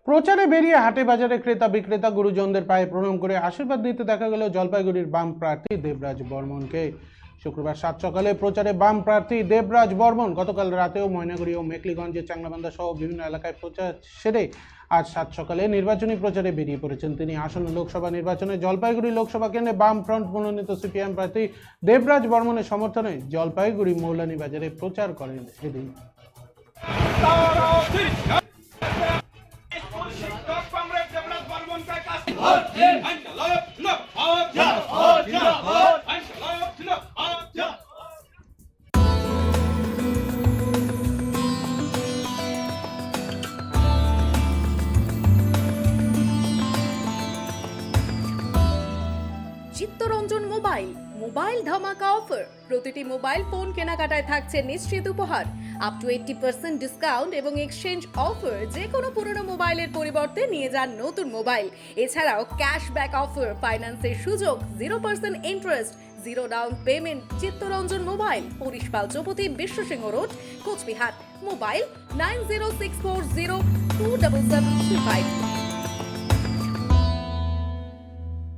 প্রচারে বেরিয়ে হাটে বাজারে ক্রেতা বিক্রেতা গুরুজনদের পায়ে প্রণাম করে আশীর্বাদ দিতে দেখা গেল জলপাইগুড়ির বাম প্রার্থী দেবরাজ বর্মনকে। শুক্রবার সাত সকালে প্রচারে বাম প্রার্থী দেবরাজ বর্মন গতকাল রাতেও ময়নাগুড়ি ও মেখলিগঞ্জে চাংলাবান্ধা সহ বিভিন্ন এলাকায় প্রচার সেরে আজ সাত সকালে নির্বাচনী প্রচারে বেরিয়ে পড়েছেন তিনি। আসন্ন লোকসভা নির্বাচনে জলপাইগুড়ি লোকসভা কেন্দ্রে বাম ফ্রন্ট মনোনীত সিপিএম প্রার্থী দেবরাজ বর্মনের সমর্থনে জলপাইগুড়ি মৌলানি বাজারে প্রচার করেন এদিন। চিত্তরঞ্জন মোবাইল ধামাকা অফার। প্রতিটি মোবাইল ফোন কেনাকাটায় থাকছে নিশ্চিত উপহার, আপ টু 80% ডিসকাউন্ট এবং এক্সচেঞ্জ অফার। যে কোনো পুরনো মোবাইলের পরিবর্তে নিয়ে যান নতুন মোবাইল। এছাড়াও ক্যাশব্যাক অফার, ফাইন্যান্সের সুযোগ, 0% interest, 0 down payment. Chittaranjan mobile, Harishpal Chaupati, Biswasingha road, Cooch Behar. Mobile 9064027735।